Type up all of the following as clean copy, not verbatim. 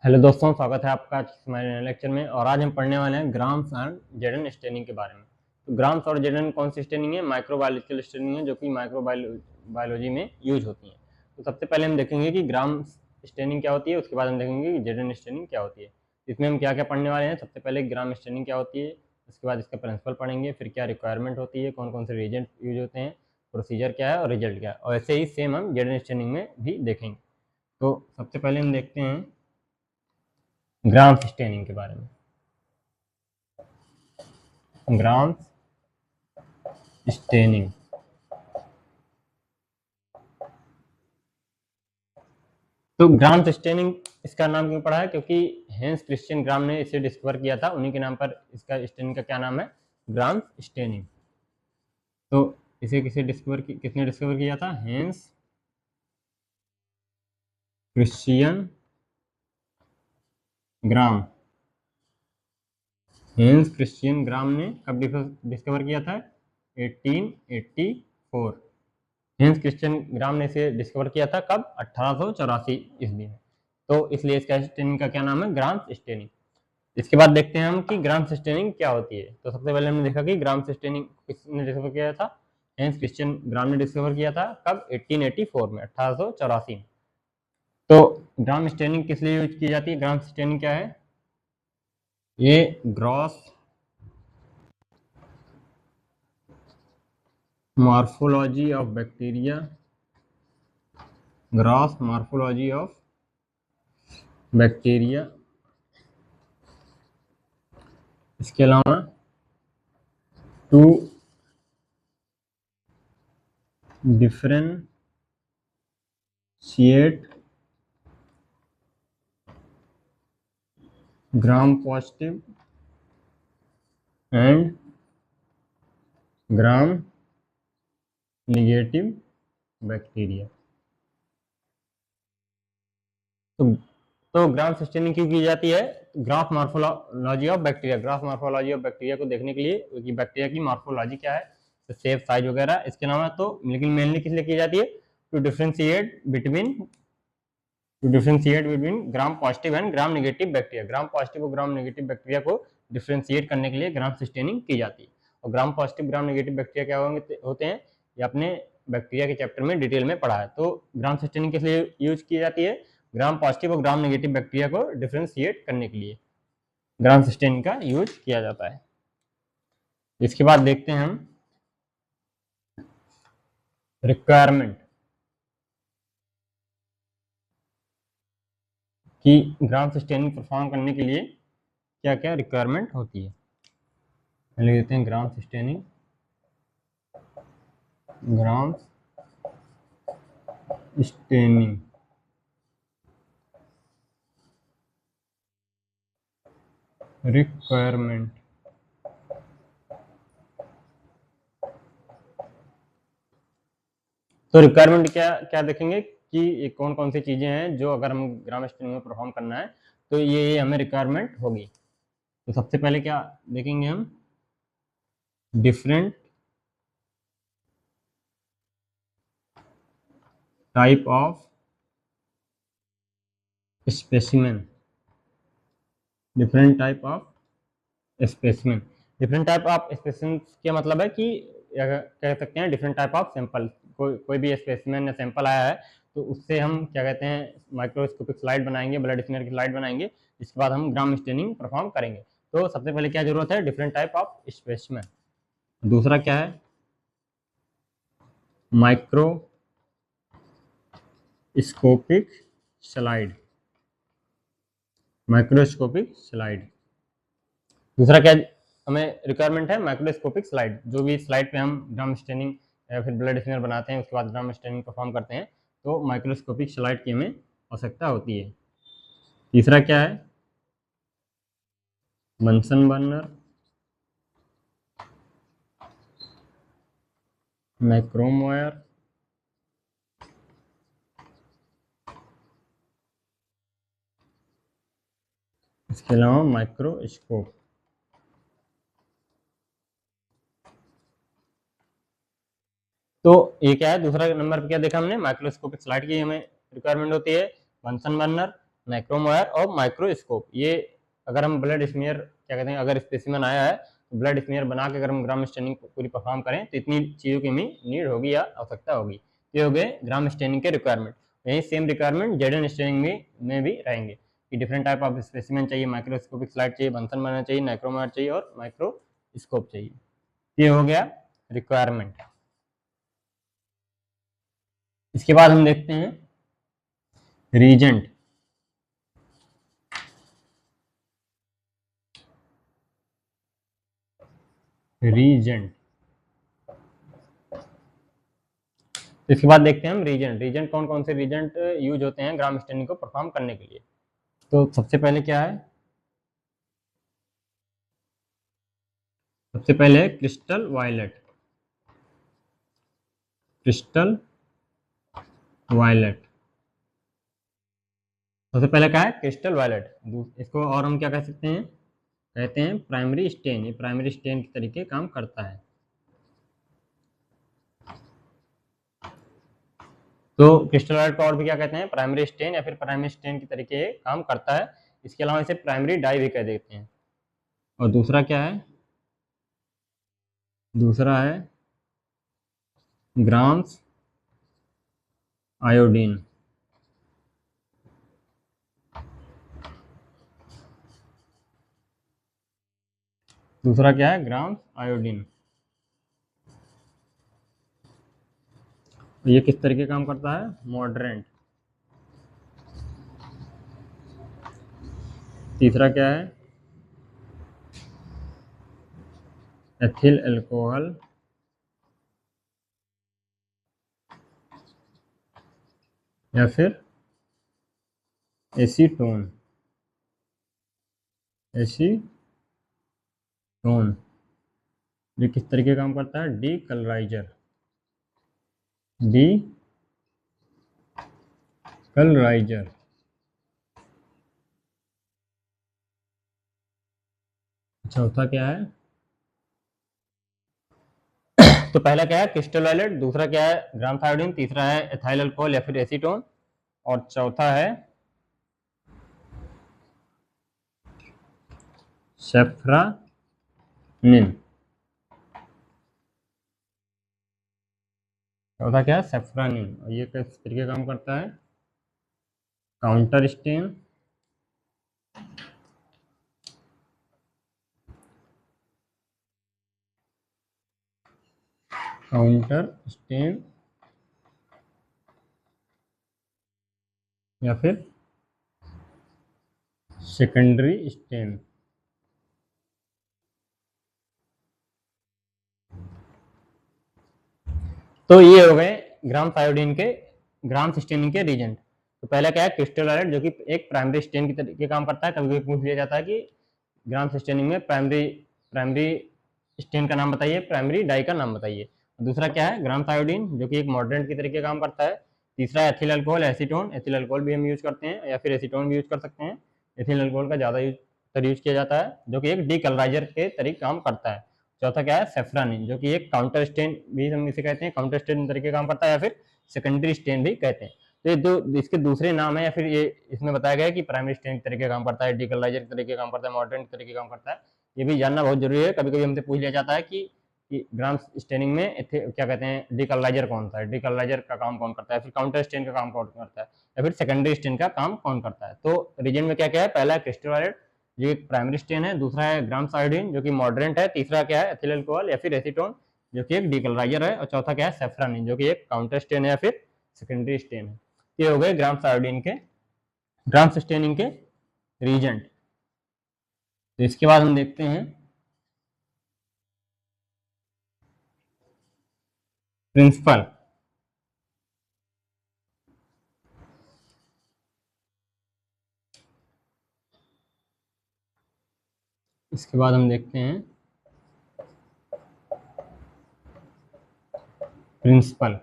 Hello दोस्तों, स्वागत है आपका आज हमारे नए लेक्चर में। और आज हम पढ़ने वाले हैं ग्राम्स एंड जेडन स्टेनिंग के बारे में। तो ग्राम्स और जेडन कौन सी स्टेनिंग है? माइक्रोबायोलॉजिकल स्टेनिंग है, जो कि माइक्रोबायोलॉजी में यूज होती है। तो सबसे पहले हम देखेंगे कि ग्राम्स स्टेनिंग क्या होती है, उसके बाद हम देखेंगे कि जेडन स्टेनिंग क्या होती है। इसमें हम क्या क्या पढ़ने वाले हैं? सबसे पहले ग्राम स्टेनिंग क्या होती है, उसके बाद इसका प्रिंसिपल पढ़ेंगे, फिर क्या रिक्वायरमेंट होती है, कौन कौन से रिएजेंट यूज होते हैं, प्रोसीजर क्या है और रिजल्ट क्या है। और ऐसे ही सेम हम जेडन स्टेनिंग में भी देखेंगे। तो सबसे पहले हम देखते हैं ग्राम स्टेनिंग के बारे में। ग्राम स्टेनिंग, तो ग्राम स्टेनिंग इसका नाम क्यों पड़ा है? क्योंकि हेंस क्रिश्चियन ग्राम ने इसे डिस्कवर किया था, उन्हीं के नाम पर इसका स्टेनिंग का क्या नाम है? Gram staining. तो इसे किसने डिस्कवर किया था? हेंस क्रिश्चियन ग्राम। हेंस क्रिश्चियन ग्राम ने कब डिस्कवर किया था? 1884। हेंस क्रिश्चियन ग्राम ने इसे डिस्कवर किया था कब? 1884 ईस्वी में। तो इसलिए इसका स्टेनिंग का क्या नाम है? Gram staining. इसके बाद देखते हैं हम कि ग्राम सस्टेनिंग क्या होती है। तो सबसे पहले हमने देखा कि ग्राम सस्टेनिंग किसने डिस्कवर किया था? हेंस क्रिश्चियन ग्राम ने डिस्कवर किया था कब? 1884 में, 1884 में। तो ग्राम स्टेनिंग किस लिए यूज की जाती है? ग्राम स्टेनिंग क्या है? ये gross morphology of bacteria, gross morphology of bacteria, इसके अलावा to differentiate gram positive and gram negative bacteria. तो ग्राम सस्टेनिंग क्यों की जाती है? Graph morphology of bacteria, graph morphology of bacteria को देखने के लिए कि बैक्टीरिया की मॉर्फोलॉजी क्या है, शेप, साइज वगैरह, इसके अलावा तो लेकिन मेनली किस लिए की जाती है? To differentiate between gram positive and gram negative bacteria. Gram positive और ग्राम नेगेटिव बैक्टीरिया को डिफरेंशिएट करने के लिए ग्राम सस्टेनिंग की जाती है। और gram positive gram negative bacteria क्या होते हैं, ये अपने बैक्टीरिया के चैप्टर में डिटेल में पढ़ा है। तो ग्राम सस्टेनिंग किस लिए यूज की जाती है? ग्राम पॉजिटिव और ग्राम नेगेटिव बैक्टीरिया को डिफरेंशिएट करने के लिए ग्राम सस्टेनिंग का यूज किया जाता है। इसके बाद देखते हैं हम रिक्वायरमेंट कि ग्राम सस्टेनिंग परफॉर्म करने के लिए क्या क्या रिक्वायरमेंट होती है। लिख देते हैं ग्राम सस्टेनिंग, ग्राम स्टेनिंग रिक्वायरमेंट। तो रिक्वायरमेंट क्या क्या देखेंगे कि कौन कौन सी चीजें हैं जो अगर हम ग्राम स्टेनिंग में परफॉर्म करना है तो ये हमें रिक्वायरमेंट होगी। तो सबसे पहले क्या देखेंगे हम? Different type of specimen, different type of specimen. Different type of specimen क्या मतलब है कि कह सकते हैं डिफरेंट टाइप ऑफ सैंपल। कोई भी स्पेसिमेन या सैंपल आया है तो उससे हम क्या कहते हैं, माइक्रोस्कोपिक स्लाइड बनाएंगे, ब्लड स्मेयर की स्लाइड बनाएंगे, इसके बाद हम ग्राम स्टेनिंग परफॉर्म करेंगे। तो सबसे पहले क्या जरूरत है? Different type of specimen. दूसरा क्या है? Microscopic slide, microscopic slide. दूसरा क्या हमें रिक्वायरमेंट है? Microscopic slide. जो भी स्लाइड पे हम ग्राम स्टेनिंग या फिर ब्लड स्मेयर बनाते हैं, उसके बाद ग्राम स्टेनिंग परफॉर्म करते हैं, तो माइक्रोस्कोपिक स्लाइड की हमें आवश्यकता होती है। तीसरा क्या है? बंसन बर्नर, मैक्रोम वायर, इसके अलावा माइक्रोस्कोप। तो ये क्या है? दूसरा नंबर पे क्या देखा हमने? माइक्रोस्कोपिक स्लाइड की हमें रिक्वायरमेंट होती है। बंसन बर्नर, मैक्रोमोयर और माइक्रोस्कोप। ये अगर हम ब्लड स्मीयर क्या कहते हैं, अगर स्पेसिमेन आया है तो ब्लड स्मीयर बना के अगर हम ग्राम स्टेनिंग पूरी परफॉर्म करें तो इतनी चीज़ों की हमें नीड होगी या आवश्यकता होगी। ये हो गए ग्राम स्टेनिंग के रिक्वायरमेंट। यही सेम रिक्वायरमेंट जेडन स्टेनिंग में भी रहेंगे कि डिफरेंट टाइप ऑफ स्पेसिमेन चाहिए, माइक्रोस्कोपिक स्लाइड चाहिए, बंसन बनाना चाहिए, नाइक्रोमोयर चाहिए और माइक्रोस्कोप चाहिए। ये हो गया रिक्वायरमेंट। इसके बाद हम देखते हैं रीजेंट। रीजेंट इसके बाद देखते हैं हम रीजेंट। रीजेंट कौन कौन से रीजेंट यूज होते हैं ग्राम स्टेनिंग को परफॉर्म करने के लिए। तो सबसे पहले क्या है, सबसे पहले है क्रिस्टल वायलेट। क्रिस्टल वायलेट सबसे पहले क्या है, क्रिस्टल वायलेट। इसको और हम क्या कह सकते हैं, कहते हैं प्राइमरी स्टेन। ये प्राइमरी स्टेन के तरीके काम करता है। तो क्रिस्टल वायलेट को और भी क्या कहते हैं, प्राइमरी स्टेन या फिर प्राइमरी स्टेन के तरीके काम करता है। इसके अलावा इसे प्राइमरी डाई भी कह देते हैं। और दूसरा क्या है, दूसरा है ग्राम्स आयोडीन। दूसरा क्या है, ग्राम्स आयोडीन। ये किस तरीके काम करता है, मॉडरेंट। तीसरा क्या है, एथिल अल्कोहल या फिर एसीटोन। एसीटोन ये किस तरीके काम करता है, डी कलराइजर। डी कलराइजर। चौथा क्या है, तो पहला क्या है क्रिस्टल वायलेट, दूसरा क्या है ग्राम्स आयोडीन, तीसरा है एथाइल अल्कोहल या फिर एसीटोन, और चौथा है सेफ्रानिन। चौथा क्या है, सेफ्रानिन। और ये किस तरीके काम करता है, काउंटर स्टेन, काउंटर स्टेन या फिर सेकेंडरी स्टेन। तो ये हो गए ग्राम्स आयोडीन के, ग्राम्स स्टेनिंग के रीजेंट। तो पहला क्या है क्रिस्टल वायलेट, जो कि एक प्राइमरी स्टेन की तरीके काम करता है। कभी कभी पूछ लिया जाता है कि ग्राम्स स्टेनिंग में प्राइमरी प्राइमरी स्टेन का नाम बताइए, प्राइमरी डाई का नाम बताइए। दूसरा क्या है ग्राम्स आयोडीन, जो कि एक मॉडरेंट की तरीके काम करता है। तीसरा है ethyl alcohol, acetone. Ethyl alcohol भी हम यूज करते हैं या फिर एसीटोन भी यूज कर सकते हैं। एथिल अल्कोहल का ज़्यादा यूज किया जाता है, जो कि एक डीकलराइजर के तरीके काम करता है। चौथा क्या है, सेफ्रानिन, जो कि एक काउंटर स्टेन भी हम इसे कहते हैं, काउंटर स्टेन तरीके काम करता है या फिर सेकेंडरी स्टेन भी कहते हैं। तो ये दो इसके दूसरे नाम है, या फिर ये इसमें बताया गया है कि प्राइमरी स्टेन के तरीके काम करता है, डीकलराइजर के तरीके काम करता है, मॉडर्न के तरीके काम करता है। ये भी जानना बहुत जरूरी है। कभी कभी हमसे पूछ लिया जाता है कि ग्राम स्टेनिंग में क्या कहते हैं, डीकलराइजर कौन सा है, डीकलराइजर का काम कौन करता है, फिर काउंटर स्टेन का काम कौन करता है, या फिर सेकेंडरी स्टेन का काम कौन करता है। तो रीजन में क्या क्या है, पहला है क्रिस्टल वायलेट जो एक प्राइमरी स्टेन है, दूसरा है ग्राम्स आयोडीन जो कि मॉडरेंट है, तीसरा क्या है एथिल अल्कोहल या फिर एसीटोन जो कि एक डीकलराइजर है, और चौथा क्या है सेफ्रानिन जो कि एक काउंटर स्टेन है या फिर सेकेंडरी स्टेन है। ये हो गए ग्राम्स आयोडीन के, ग्राम्स स्टेनिंग के रीजेंट। तो इसके बाद हम देखते हैं प्रिंसिपल। इसके बाद हम देखते हैं प्रिंसिपल।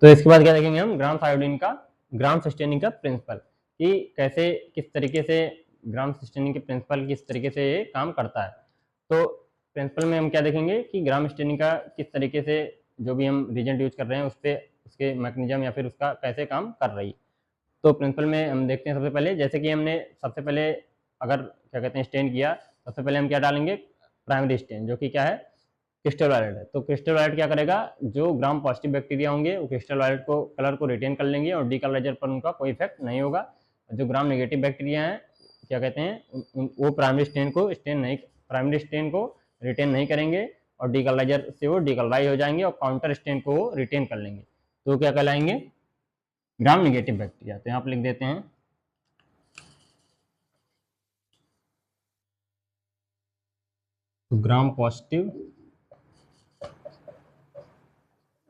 तो इसके बाद क्या देखेंगे हम, ग्राम्स आयोडीन का, ग्राम सस्टेनिंग का प्रिंसिपल, कि कैसे किस तरीके से ग्राम सस्टेनिंग के प्रिंसिपल किस तरीके से ये काम करता है। तो प्रिंसिपल में हम क्या देखेंगे कि ग्राम सस्टेनिंग का किस तरीके से जो भी हम रीजेंट यूज कर रहे हैं उस पर उसके मैकेनिज्म या फिर उसका कैसे काम कर रही है। तो प्रिंसिपल में हम देखते हैं सबसे पहले, जैसे कि हमने सबसे पहले अगर क्या कहते हैं स्टेन किया, सबसे पहले हम क्या डालेंगे, प्राइमरी स्टेन, जो कि क्या है, क्रिस्टल वायलेट है। तो क्रिस्टल वायलेट क्या करेगा, जो ग्राम पॉजिटिव बैक्टीरिया होंगे वो क्रिस्टल वायलेट को कलर को रिटेन कर लेंगे और डीकलराइजर पर उनका कोई इफेक्ट नहीं होगा। जो ग्राम नेगेटिव बैक्टीरिया हैं क्या कहते हैं, वो प्राइमरी स्टेन को रिटेन नहीं करेंगे और डीकलराइजर से वो डीकलराइज हो जाएंगे और काउंटर स्टेन को वो रिटेन कर लेंगे। तो क्या कहलाएंगे, ग्राम नेगेटिव बैक्टीरिया। तो यहाँ पर लिख देते हैं तो ग्राम पॉजिटिव,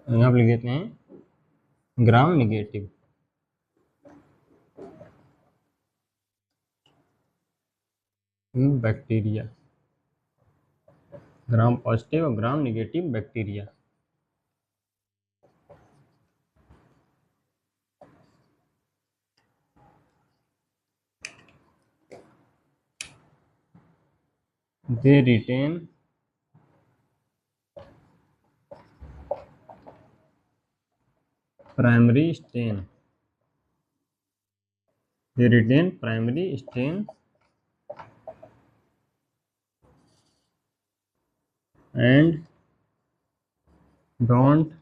यहाँ पर लिख देते हैं gram negative. Bacteria, gram positive और gram negative bacteria. They retain primary stain. They retain primary stain and don't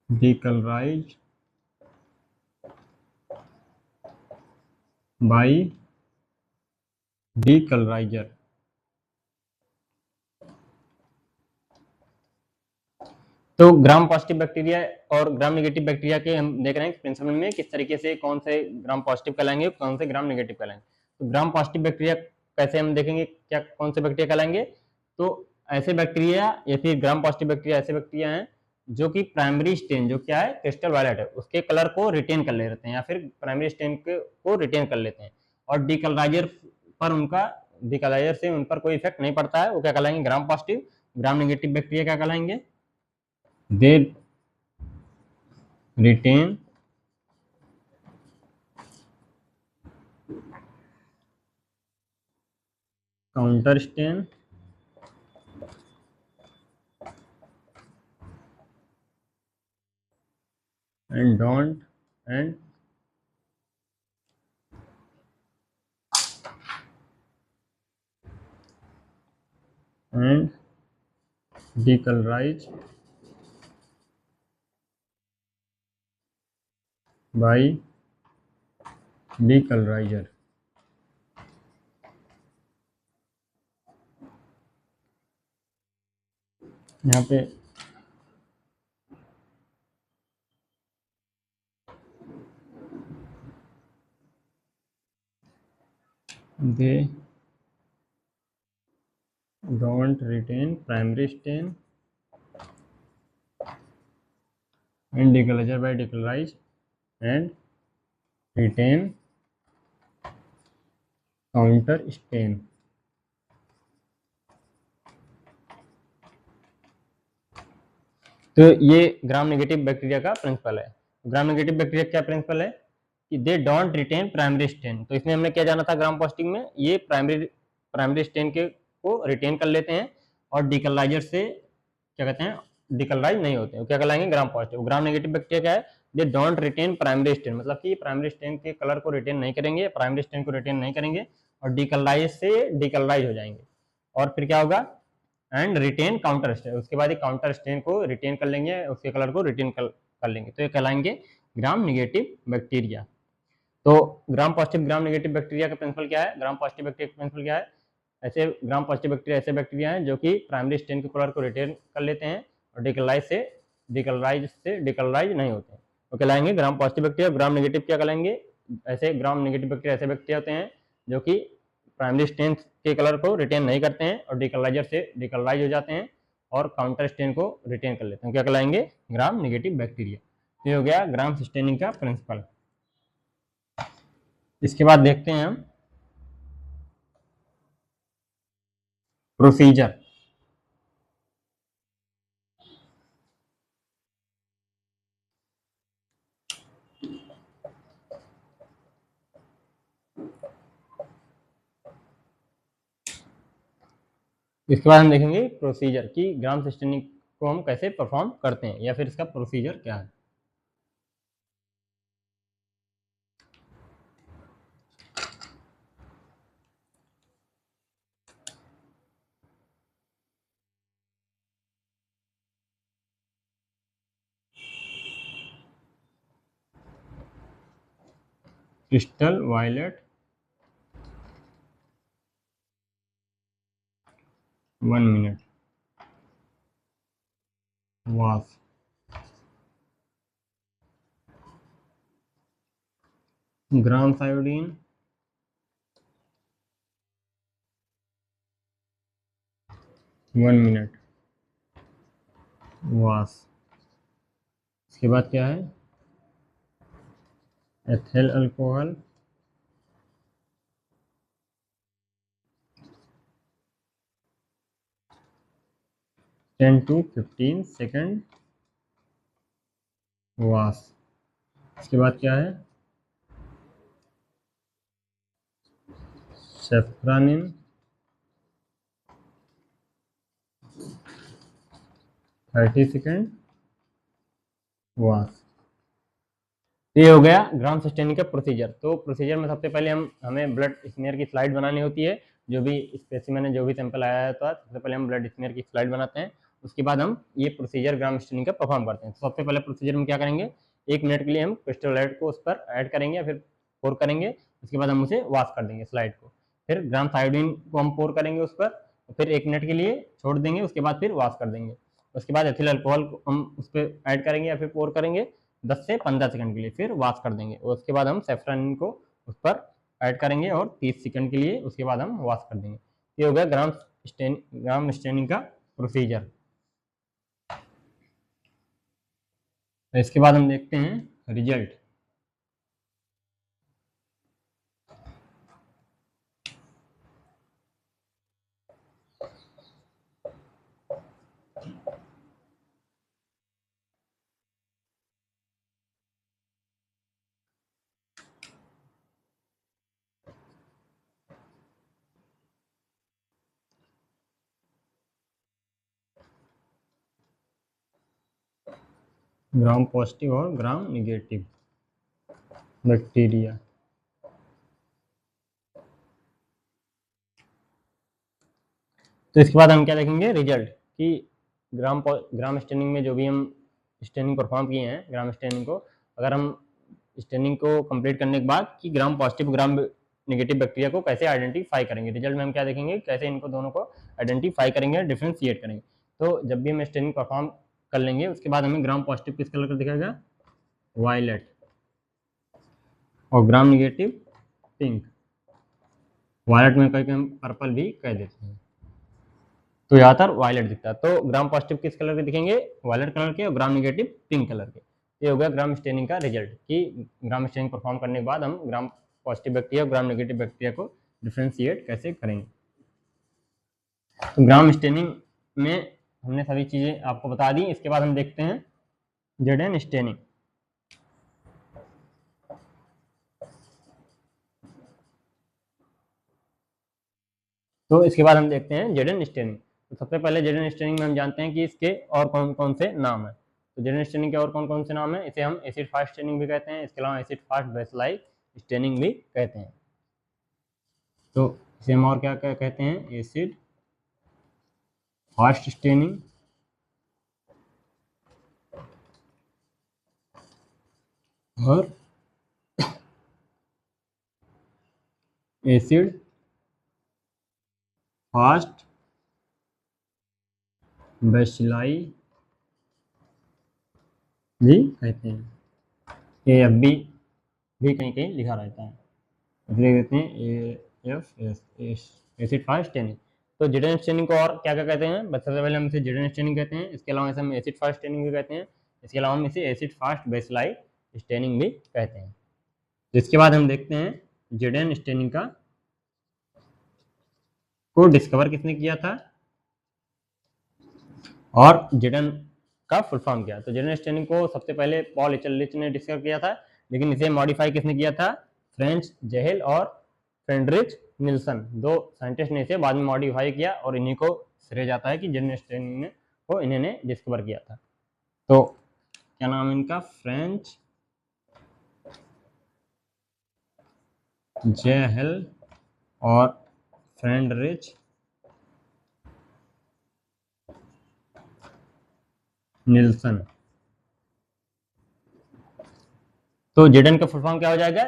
decolorize by decolorizer. तो ग्राम पॉजिटिव बैक्टीरिया और ग्राम नेगेटिव बैक्टीरिया के हम देख रहे हैं प्रिंसिपल में किस तरीके से कौन से ग्राम पॉजिटिव कहलाएंगे, कौन से ग्राम नेगेटिव कहलाएंगे। तो ग्राम पॉजिटिव बैक्टीरिया कैसे हम देखेंगे, क्या कौन से बैक्टीरिया कहलाएंगे, तो ऐसे बैक्टीरिया या फिर ग्राम पॉजिटिव बैक्टीरिया ऐसे बैक्टीरिया हैं जो कि प्राइमरी स्टेन, जो क्या है क्रिस्टल वायलेट है, उसके कलर को रिटेन कर लेते हैं या फिर प्राइमरी स्टेन को रिटेन कर लेते हैं और डीकलराइजर से उन पर कोई इफेक्ट नहीं पड़ता है, वो क्या कहलाएंगे, gram positive. Gram negative bacteria क्या कहलाएंगे, they retain counter stain and don't and decolorize by decolorizer। यहाँ पे they don't retain primary stain and decolorizer by decolorize and retain counter stain। तो ये ग्राम नेगेटिव बैक्टीरिया का principle है। Gram negative bacteria क्या principle है कि they don't retain primary stain. तो इसमें हमने क्या जाना था, ग्राम पॉजिटिव में ये प्राइमरी स्टेन के को रिटेन कर लेते हैं और डीकलराइजर से क्या कहते हैं, डीकलराइज नहीं होते हैं, क्या कहलाएंगे, gram positive. Gram negative bacteria क्या है, they don't retain primary stain, मतलब कि प्राइमरी स्टेन के कलर को रिटेन नहीं करेंगे, प्राइमरी स्टेन को रिटेन नहीं करेंगे और डीकलराइज से डीकलराइज हो जाएंगे। और फिर क्या होगा, एंड रिटेन काउंटर स्टेन, उसके बाद काउंटर स्टेन को रिटेन कर लेंगे, उसके कलर को रिटेन कर लेंगे, तो ये कहलाएंगे ग्राम नेगेटिव बैक्टीरिया। तो gram positive gram negative bacteria का प्रिंसिपल क्या है, ग्राम पॉजिटिव बैक्टीरिया का प्रिंसिपल क्या है, ऐसे ग्राम पॉजिटिव बैक्टीरिया ऐसे बैक्टीरिया हैं जो कि प्राइमरी स्टेन के कलर को रिटेन कर लेते हैं और डीकलराइज से डीकलराइज नहीं होते हैं, तो कहलाएंगे gram positive bacteria. Gram negative क्या कहलाएंगे, ऐसे ग्राम नेगेटिव बैक्टीरिया ऐसे बैक्टीरिया होते हैं जो कि प्राइमरी स्टेन के कलर को रिटेन नहीं करते हैं और डीकलराइजर से डीकलराइज हो जाते हैं और काउंटर स्टेन को रिटेन कर लेते हैं, क्या कहलाएंगे, ग्राम नेगेटिव बैक्टीरिया। तो ये हो गया ग्राम स्टेनिंग का प्रिंसिपल। इसके बाद देखते हैं हम प्रोसीजर। इसके बाद हम देखेंगे प्रोसीजर की ग्राम स्टेनिंग को हम कैसे परफॉर्म करते हैं या फिर इसका प्रोसीजर क्या है। Crystal violet 1 minute was grams iodine 1 minute was। इसके बाद क्या है, ethyl alcohol 10 to 15 second was। इसके बाद क्या है, सेफ्रानिन 30 सेकेंड was। ये हो गया ग्राम स्टेनिंग का प्रोसीजर। तो प्रोसीजर में सबसे पहले हमें ब्लड स्मीयर की स्लाइड बनानी होती है। जो भी स्पेसिमेन है, जो भी सैंपल आया था, सबसे पहले हम ब्लड स्मीयर की स्लाइड बनाते हैं। उसके बाद हम ये प्रोसीजर ग्राम स्टेनिंग का परफॉर्म करते हैं। तो सबसे पहले प्रोसीजर में क्या करेंगे, 1 मिनट के लिए हम क्रिस्टल लाइट को उस पर ऐड करेंगे या फिर पोर करेंगे। उसके बाद हम उसे वॉश कर देंगे स्लाइड को। फिर ग्राम आयोडीन को हम पोर करेंगे उस पर, फिर 1 मिनट के लिए छोड़ देंगे। उसके बाद फिर वॉश कर देंगे। उसके बाद एथिल अल्कोहल को हम उस पर ऐड करेंगे या फिर पोर करेंगे 10 से 15 सेकंड के लिए, फिर वॉश कर देंगे। उसके बाद हम सेफ्रानिन को उस पर ऐड करेंगे और 30 सेकंड के लिए, उसके बाद हम वॉश कर देंगे। ये हो गया ग्राम स्टेनिंग का प्रोसीजर। इसके बाद हम देखते हैं रिजल्ट। ग्राम पॉजिटिव और ग्राम निगेटिव बैक्टीरिया। तो इसके बाद हम क्या देखेंगे, रिजल्ट कि ग्राम स्टेनिंग में जो भी हम स्टेनिंग परफॉर्म किए हैं, ग्राम स्टेनिंग को अगर हम स्टेनिंग को कंप्लीट करने के बाद कि ग्राम पॉजिटिव ग्राम नेगेटिव बैक्टीरिया को कैसे आइडेंटिफाई करेंगे। रिजल्ट में हम क्या देखेंगे, कैसे इनको दोनों को आइडेंटिफाई करेंगे, डिफ्रेंशिएट करेंगे। तो जब भी हम स्टेनिंग परफॉर्म कर लेंगे, उसके बाद हमें ग्राम पॉजिटिव किस कलर का दिखेगा, वायलेट, और ग्राम निगेटिव पिंक। वायलेट में कहीं हम पर्पल भी कह देते हैं, तो ज़्यादातर वायलेट दिखता है। तो ग्राम पॉजिटिव किस कलर के दिखेंगे, वायलेट कलर के, और ग्राम निगेटिव पिंक कलर के। ये हो गया ग्राम स्टेनिंग का रिजल्ट कि ग्राम स्टेनिंग परफॉर्म करने के बाद हम ग्राम पॉजिटिव बैक्टीरिया और ग्राम नेगेटिव बैक्टीरिया को डिफ्रेंशिएट कैसे करेंगे। तो ग्राम स्टेनिंग में हमने सभी चीज़ें आपको बता दी। इसके बाद हम देखते हैं जेडन स्टेनिंग। तो इसके बाद हम देखते हैं जेडन स्टेनिंग। तो सबसे पहले जेडन स्टेनिंग में हम जानते हैं कि इसके और कौन कौन से नाम है। तो जेडन स्टेनिंग के और कौन कौन से नाम है, इसे हम एसिड फास्ट स्टेनिंग भी कहते हैं। इसके अलावा एसिड फास्ट बेसलाइट स्टेनिंग भी कहते हैं। तो इसे हम और क्या क्या कहते हैं, एसिड फास्ट स्टेनिंग, और एसिड फास्ट बेसिलाई भी कहते हैं। एफ भी कहीं कहीं लिखा रहता है, इसलिए कहते हैं एफ एसिड फास्ट स्टेनिंग। तो जेडन स्टेनिंग को और क्या क्या कहते हैं, सबसे पहले हम इसे जेडन स्टेनिंग कहते हैं। इसके अलावा इसे हम एसिड फास्ट स्टेनिंग भी कहते हैं। इसके अलावा हम इसे एसिड फास्ट बेसलाइट स्टेनिंग भी कहते हैं। इसके बाद हम देखते हैं जेडन स्टेनिंग का को डिस्कवर किसने किया था और जेडन का फुल फॉर्म किया। तो जेडन स्टेनिंग को सबसे पहले पॉल एचरलिच ने डिस्कवर किया था, लेकिन इसे मॉडिफाई किसने किया था, फ्रेंच जेहेल और फ्रेडरिच निल्सन, दो साइंटिस्ट ने इसे बाद में मॉडिफाई किया, और इन्हीं को श्रेय जाता है कि जेडन स्टेनिंग ने को इन्होंने डिस्कवर किया था। तो क्या नाम है इनका, फ्रेंच जेहेल और फ्रेडरिच निल्सन। तो जेडन का फुल फॉर्म क्या हो जाएगा,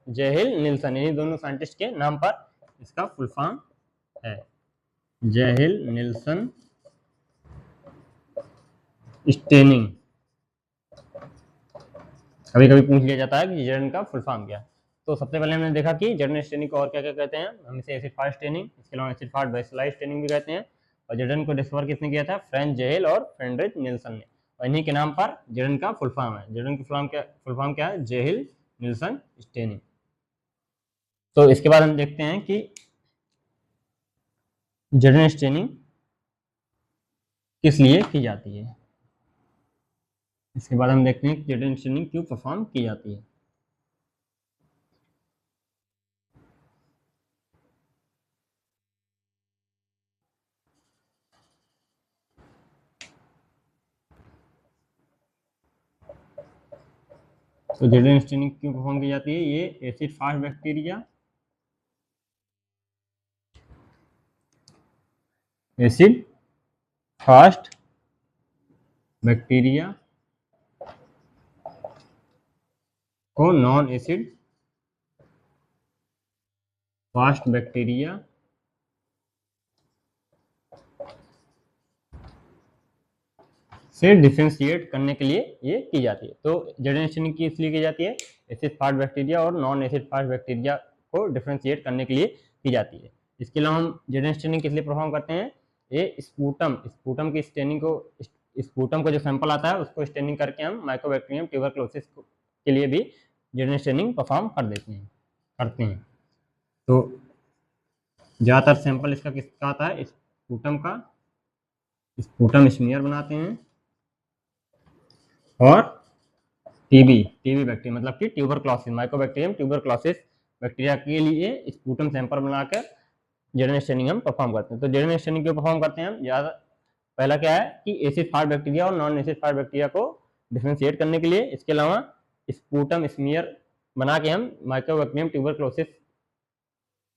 जेहिल निल्सन, इन्हीं दोनों साइंटिस्ट के नाम पर इसका फुल फॉर्म है, जेहिल निल्सन स्टेनिंग। कभी कभी पूछ लिया जाता है कि जेडन का फुल फॉर्म क्या। तो सबसे पहले हमने देखा कि जेडन स्टेनिंग को और क्या क्या कहते हैं, हम इसे एसिड फास्ट स्टेनिंग, इसके अलावा एसिड फास्ट बेसिलाइज स्टेनिंग भी कहते हैं। और जेडन को डिस्कवर किसने किया था, फ्रेंच जेहिल और फ्रेडरिक निल्सन ने, और इन्हीं के नाम पर जेडन का फुल फॉर्म है। जेडन का फुल फॉर्म क्या है, जेहिल निल्सन स्टेनिंग। तो इसके बाद हम देखते हैं कि जेडन स्टेनिंग किस लिए की जाती है। इसके बाद हम देखते हैं कि जेडन स्टेनिंग क्यों परफॉर्म की जाती है। तो जेडन स्टेनिंग क्यों परफॉर्म की जाती है, ये acid fast bacteria, acid fast bacteria को नॉन एसिड फास्ट बैक्टीरिया से डिफ्रेंशिएट करने के लिए ये की जाती है। तो जेडन स्टेनिंग की इसलिए की जाती है, एसिड फास्ट बैक्टीरिया और नॉन एसिड फास्ट बैक्टीरिया को डिफ्रेंशिएट करने के लिए की जाती है। इसके अलावा हम जेडन स्टेनिंग किस लिए परफॉर्म करते हैं, ये स्पूटम की स्टेनिंग को, स्पूटम का जो सैंपल आता है उसको स्टेनिंग करके हम माइक्रोबैक्टीरियम ट्यूबरक्लोसिस के लिए भी जेडन स्टेनिंग परफॉर्म करते हैं। तो ज़्यादातर सैंपल इसका किसका आता है, स्पूटम स्मीयर बनाते हैं, और टीबी बैक्टीरिया मतलब कि ट्यूबरक्लोसिस, माइक्रोबैक्टीरियम ट्यूबरक्लोसिस बैक्टीरिया के लिए स्पूटम सैंपल बनाकर जेडन स्टेनिंग हम परफॉर्म करते हैं। तो जेडन स्टेनिंग क्यों परफॉर्म करते हैं हम, ज़्यादा पहला क्या है कि एसिड फास्ट बैक्टीरिया और नॉन एसिड फास्ट बैक्टीरिया को डिफ्रेंशिएट करने के लिए, इसके अलावा स्पूटम स्मीयर बना के हम माइक्रोबैक्टीरियम ट्यूबरक्लोसिस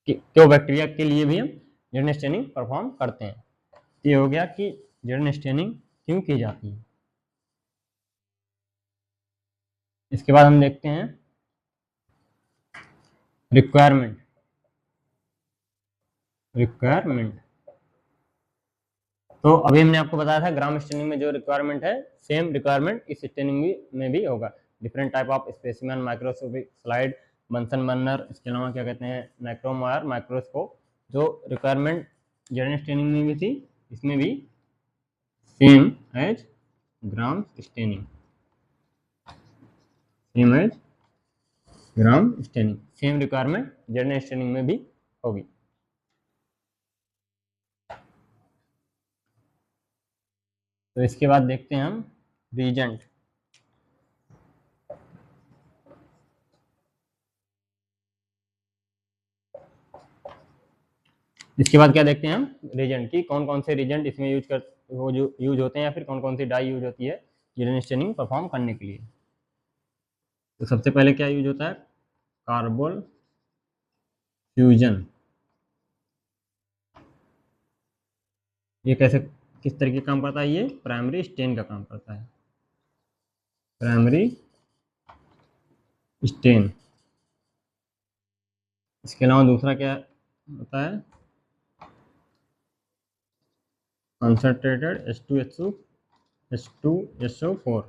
के बैक्टीरिया के लिए भी हम जेडन स्टेनिंग परफॉर्म करते हैं। ये हो गया कि जेडन स्टेनिंग क्यों की जाती है। इसके बाद हम देखते हैं रिक्वायरमेंट। तो अभी हमने आपको बताया था ग्राम स्टेनिंग में जो रिक्वायरमेंट है, सेम रिक्वायरमेंट इस स्टेनिंग में भी होगा। Different type of specimen, microscopic slide, Bunsen burner, इसके अलावा क्या कहते हैं नाइक्रोमायर माइक्रोस्कोप, जो रिक्वायरमेंट जेडन स्टेनिंग में भी थी, इसमें भी same as gram staining, same requirement जेडन स्टेनिंग में भी होगी। तो इसके बाद देखते हैं हम रीजेंट। इसके बाद क्या देखते हैं हम रीजेंट की, कौन कौन से रीजेंट इसमें यूज होते हैं, या फिर कौन कौन सी डाई यूज होती है जेडन स्टेनिंग परफॉर्म करने के लिए। तो सबसे पहले क्या यूज होता है, कार्बोल फ्यूजन। ये कैसे किस तरीके का काम करता है, ये प्राइमरी स्टेन का काम करता है, प्राइमरी स्टेन। इसके अलावा दूसरा क्या होता है, कंसंट्रेटेड H2SO4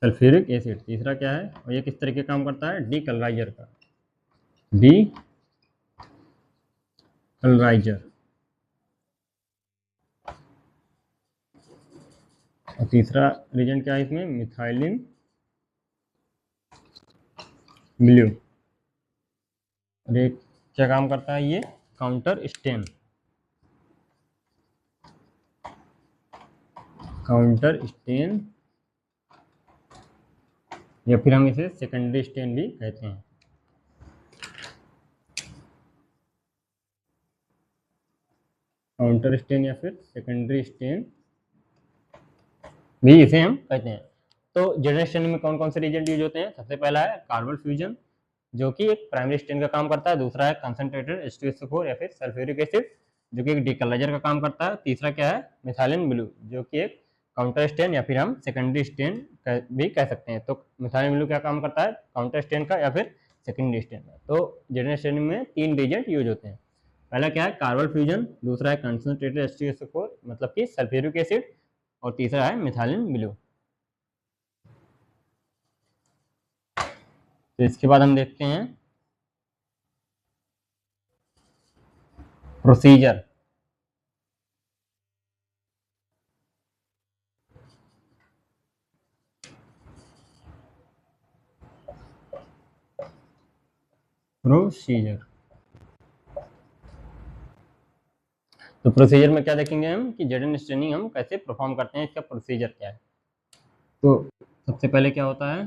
सल्फ्यूरिक एसिड। तीसरा क्या है, और ये किस तरीके का काम करता है, डीकलराइजर का, डीकलराइजर। और तीसरा रीजेंट क्या है इसमें, मिथाइलिन ब्लू। और ये क्या काम करता है, ये काउंटर स्टेन, या फिर हम इसे सेकेंडरी स्टेन भी कहते हैं। काउंटर स्टेन या फिर सेकेंडरी स्टेन भी इसे हम कहते हैं। तो जेडन स्टेनिंग में कौन कौन से रिएजेंट यूज होते हैं, सबसे पहला है कार्बन फ्यूजन जो कि एक प्राइमरी स्टेन का काम करता है, दूसरा है कंसंट्रेटेड H2SO4 या फिर सल्फ्यूरिक एसिड जो कि एक डीकलराइजर का काम करता है, तीसरा क्या है मिथाइलिन ब्लू जो कि एक काउंटर स्टेन या फिर हम सेकेंडरी स्टेन भी कह सकते हैं। तो मिथाइल ब्लू क्या काम करता है, काउंटर स्टेन का या फिर सेकेंडरी स्टेन का। तो जेडन स्टेनिंग में 3 रिएजेंट यूज होते हैं। पहला क्या है, कार्बन फ्यूजन, दूसरा है कंसंट्रेटेड H2SO4 मतलब कि सल्फ्यूरिक एसिड, और तीसरा है मिथाइलिन ब्लू। तो इसके बाद हम देखते हैं प्रोसीजर। तो प्रोसीजर में क्या देखेंगे हम कि जेडन स्टेनिंग हम कैसे परफॉर्म करते हैं, इसका प्रोसीजर क्या है। तो सबसे पहले क्या होता है,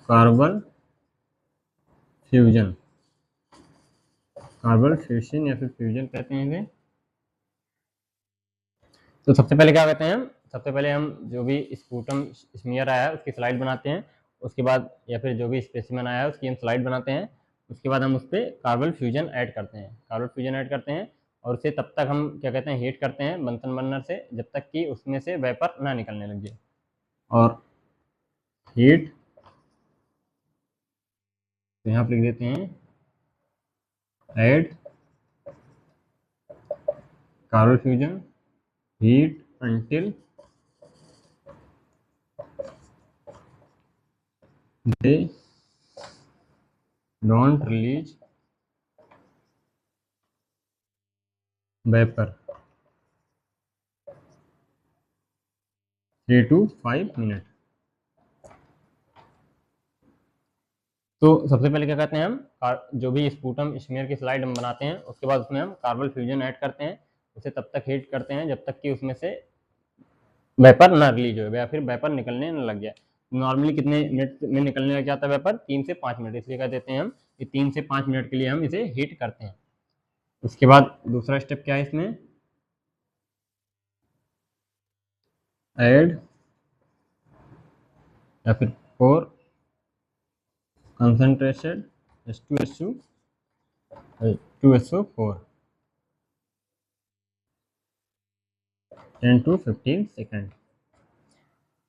कार्बन फ्यूजन, कार्बन फ्यूजन या फिर फ्यूजन कहते हैं इसे। तो सबसे पहले क्या कहते हैं हम, सबसे पहले हम जो भी स्पूटम स्मीयर आया है उसकी स्लाइड बनाते हैं। उसके बाद या फिर जो भी स्पेसिमेन आया है उसकी हम स्लाइड बनाते हैं। उसके बाद हम उस पर कार्बन फ्यूजन ऐड करते हैं, कार्बन फ्यूजन ऐड करते हैं, और उसे तब तक हम क्या कहते हैं हीट करते हैं बंसन बर्नर से, जब तक कि उसमें से वेपर ना निकलने लग जाए। और हीट, तो यहाँ पर लिख देते हैं add carbon fusion heat until they don't release vapor 3 to 5 minute. तो सबसे पहले क्या कहते हैं हम, जो भी स्पूटम स्मीयर की स्लाइड हम बनाते हैं उसके बाद उसमें हम कार्बन फ्यूजन ऐड करते हैं, उसे तब तक हीट करते हैं जब तक कि उसमें से वेपर ना रिलीज हो या फिर वेपर निकलने न लग जाए। नॉर्मली कितने मिनट में निकलने लग जाता है वेपर, 3 से 5 मिनट, इसलिए कह देते हैं हम कि 3 से 5 मिनट के लिए हम इसे हीट करते हैं। उसके बाद दूसरा स्टेप क्या है इसमें, ऐड या फिर four concentrated H2SO4 10 to 15 second.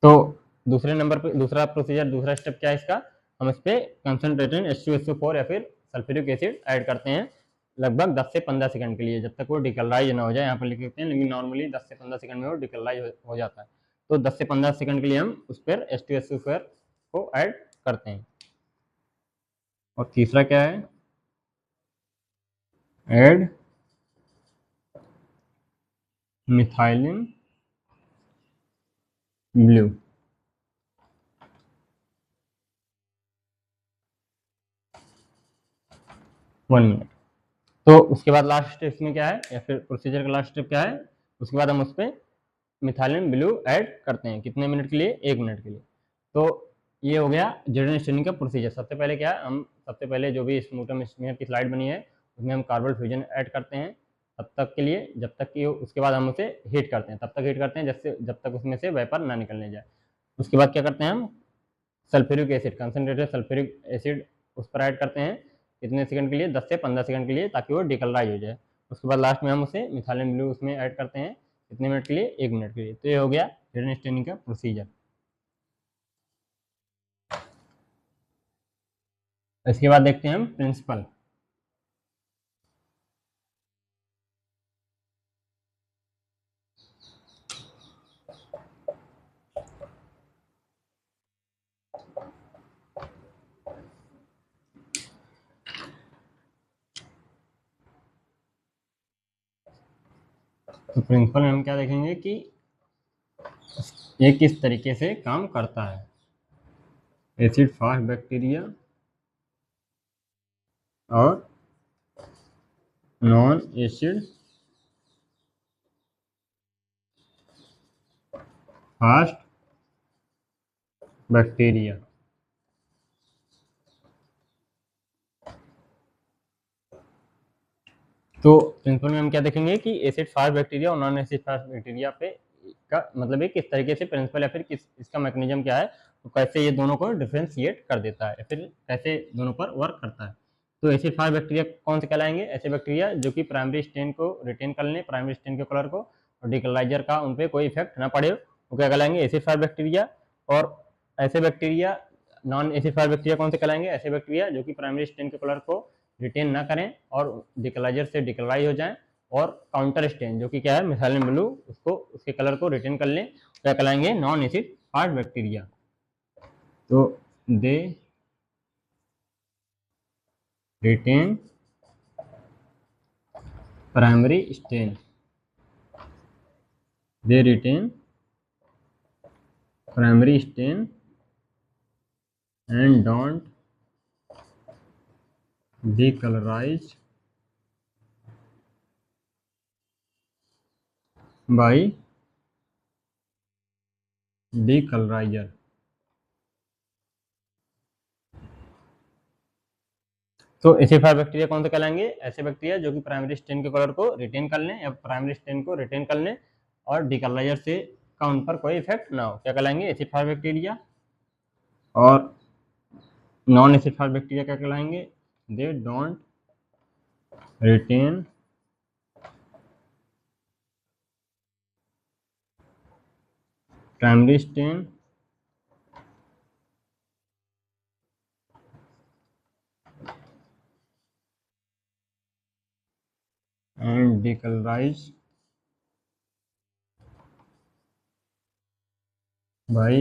तो दूसरे नंबर पे दूसरा प्रोसीजर, दूसरा स्टेप क्या है इसका, हम इस पर कंसंट्रेटेड H2SO4 या फिर सल्फ्यूरिक एसिड ऐड करते हैं लगभग 10 से 15 सेकंड के लिए, जब तक वो डिकलराइज ना हो जाए। यहाँ पर लिख देते हैं, लेकिन नॉर्मली 10 से 15 सेकंड में वो डिकलराइज हो जाता है। तो 10 से 15 सेकंड के लिए हम उस पर H2SO4 को ऐड करते हैं। और तीसरा क्या है, add methylene blue. One minute. तो उसके बाद लास्ट स्टेप में क्या है, या फिर प्रोसीजर का लास्ट स्टेप क्या है, उसके बाद हम उस पर मिथाइलिन ब्लू ऐड करते हैं। कितने मिनट के लिए, 1 मिनट के लिए। तो ये हो गया जेडन स्टेनिंग का प्रोसीजर। सबसे पहले क्या है, हम सबसे पहले जो भी स्पूटम स्मीयर की स्लाइड बनी है उसमें हम कार्बन फ्यूजन ऐड करते हैं तब तक के लिए, जब तक कि उसके बाद हम उसे हीट करते हैं, तब तक हीट करते हैं जब तक उसमें से वेपर ना निकलने जाए। उसके बाद क्या करते हैं हम, sulphuric acid, concentrated sulphuric acid उस पर ऐड करते हैं। कितने सेकंड के लिए, 10 से 15 सेकंड के लिए, ताकि वो डिकलराइज हो जाए। उसके बाद लास्ट में हम उसे मिथाइलिन ब्लू उसमें ऐड करते हैं। कितने मिनट के लिए, 1 मिनट के लिए। तो ये हो गया जेडन स्टेनिंग का प्रोसीजर। इसके बाद देखते हैं हम प्रिंसिपल। तो प्रिंसिपल में हम क्या देखेंगे कि ये किस तरीके से काम करता है। एसिड फास्ट बैक्टीरिया और नॉन एसिड फास्ट बैक्टीरिया। तो प्रिंसिपल में हम क्या देखेंगे कि एसिड फास्ट बैक्टीरिया और नॉन एसिड फास्ट बैक्टीरिया पे का मतलब है किस तरीके से प्रिंसिपल या फिर किस इसका मैकेनिज्म क्या है, तो कैसे ये दोनों को डिफ्रेंशिएट कर देता है या फिर कैसे दोनों पर वर्क करता है। तो एसिड फास्ट बैक्टीरिया कौन से कहलाएंगे? ऐसे बैक्टीरिया जो कि प्राइमरी स्टेन को रिटेन कर लें, प्राइमरी स्टेन के कलर को, और डिकलराइजर का उन पर कोई इफेक्ट ना पड़े, वो क्या कहलाएंगे? Acid fast bacteria. और ऐसे bacteria, non acid fast bacteria कौन से कहलाएंगे? ऐसे बैक्टीरिया जो कि प्राइमरी स्टेन के कलर को रिटेन ना करें और डिकलराइजर से डिकलराइज हो जाएं, और काउंटर स्टेन जो कि क्या है, मिथाइलिन ब्लू, उसको उसके कलर को रिटेन कर लें, क्या कहलाएंगे? Non acid fast bacteria. तो they retain primary stain, they retain primary stain and don't decolorize by decolorizer। तो एसिड फास्ट बैक्टीरिया कौन से कहलाएंगे? ऐसे बैक्टीरिया जो कि प्राइमरी स्टेन के कलर को रिटेन कर लें या प्राइमरी स्टेन को रिटेन कर लें और डिकलराइजर से का उन पर कोई इफेक्ट ना हो, क्या कहलाएंगे? Acid fast bacteria. और नॉन एसिड फास्ट बैक्टीरिया क्या कहलाएंगे? They don't retain primary stain and decolorize by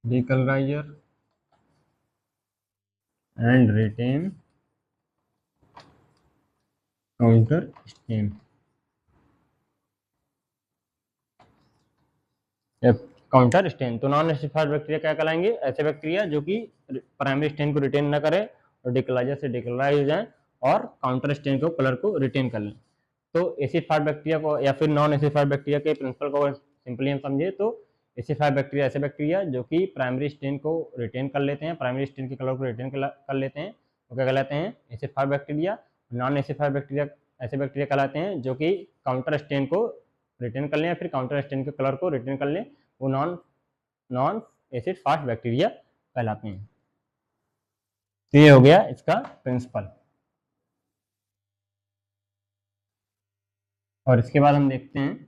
decolorizer and retain counter stain। Counter stain, तो नॉन एसिड फास्ट बैक्टीरिया क्या कहलाएंगे? ऐसे बैक्टीरिया जो कि प्राइमरी स्टेन को रिटेन न करे और डिकलराइजर से डिकलराइज हो जाए और काउंटर स्टेन को कलर को रिटेन कर लें। तो एसिड फास्ट बैक्टीरिया को या फिर नॉन एसिड फास्ट बैक्टीरिया के प्रिंसिपल को सिंपली हम समझे तो एसिड फास्ट बैक्टीरिया ऐसे बैक्टीरिया जो कि प्राइमरी स्टेन को रिटेन कर लेते हैं, प्राइमरी स्टेन के कलर को रिटेन कर लेते हैं, वो क्या कहलाते हैं? Acid fast bacteria. Non acid fast bacteria ऐसे बैक्टीरिया कहलाते हैं जो कि काउंटर स्टेन को रिटेन कर लें या फिर काउंटर स्टेन के कलर को रिटेन कर लें, वो नॉन एसिड फास्ट बैक्टीरिया कहलाते हैं। तो ये हो गया इसका प्रिंसिपल। और इसके बाद हम देखते हैं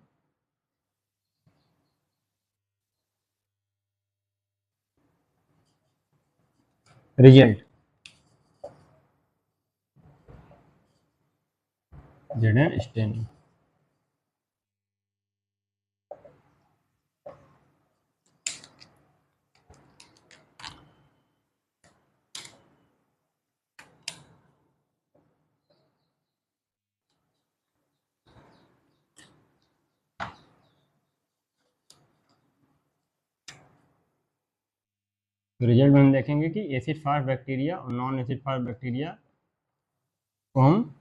रिजल्ट। जेडन स्टेनिंग, रिजल्ट में हम देखेंगे कि एसिड फास्ट बैक्टीरिया और नॉन एसिड फास्ट बैक्टीरिया को हम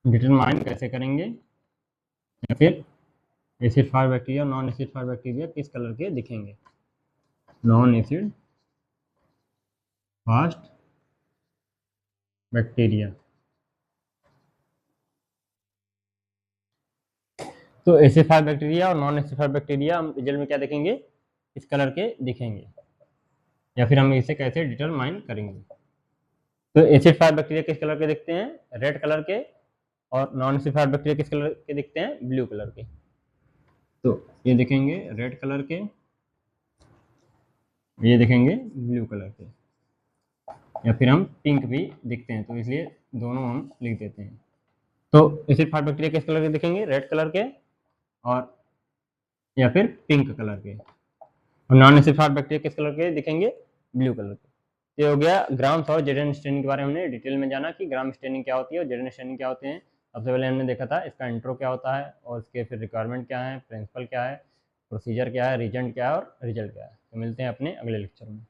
डिटरमाइन कैसे करेंगे, या फिर एसिड फास्ट बैक्टीरिया और नॉन एसिड फास्ट बैक्टीरिया किस कलर के दिखेंगे। नॉन एसिड फास्ट बैक्टीरिया, तो एसिड फास्ट बैक्टीरिया और नॉन एसिड फास्ट बैक्टीरिया हम रिजल्ट में क्या देखेंगे? इस कलर के दिखेंगे, या फिर हम इसे कैसे डिटरमाइन करेंगे। तो एसिड फास्ट बैक्टीरिया किस कलर के दिखते हैं? रेड कलर के। और नॉन एसिड फास्ट बैक्टीरिया किस कलर के दिखते हैं? ब्लू कलर के। तो ये दिखेंगे रेड कलर के, ये दिखेंगे ब्लू कलर के, या फिर हम पिंक भी दिखते हैं, तो इसलिए दोनों हम लिख देते हैं। तो एसिड फास्ट बैक्टीरिया किस कलर के दिखेंगे? रेड कलर के और या फिर पिंक कलर के। और नॉन एसिड फास्ट बैक्टीरिया किस कलर के दिखेंगे? ब्लू कलर के। ये हो गया ग्राम्स और जेडन स्टेनिंग के बारे में हमने डिटेल में जाना कि ग्राम स्टेनिंग क्या होती है और जेडन स्टेनिंग क्या होते हैं। सबसे पहले हमने देखा था इसका इंट्रो क्या होता है और इसके फिर रिक्वायरमेंट क्या है, प्रिंसिपल क्या है, प्रोसीजर क्या है, रीजेंट क्या है और रिजल्ट क्या है। तो मिलते हैं अपने अगले लेक्चर में।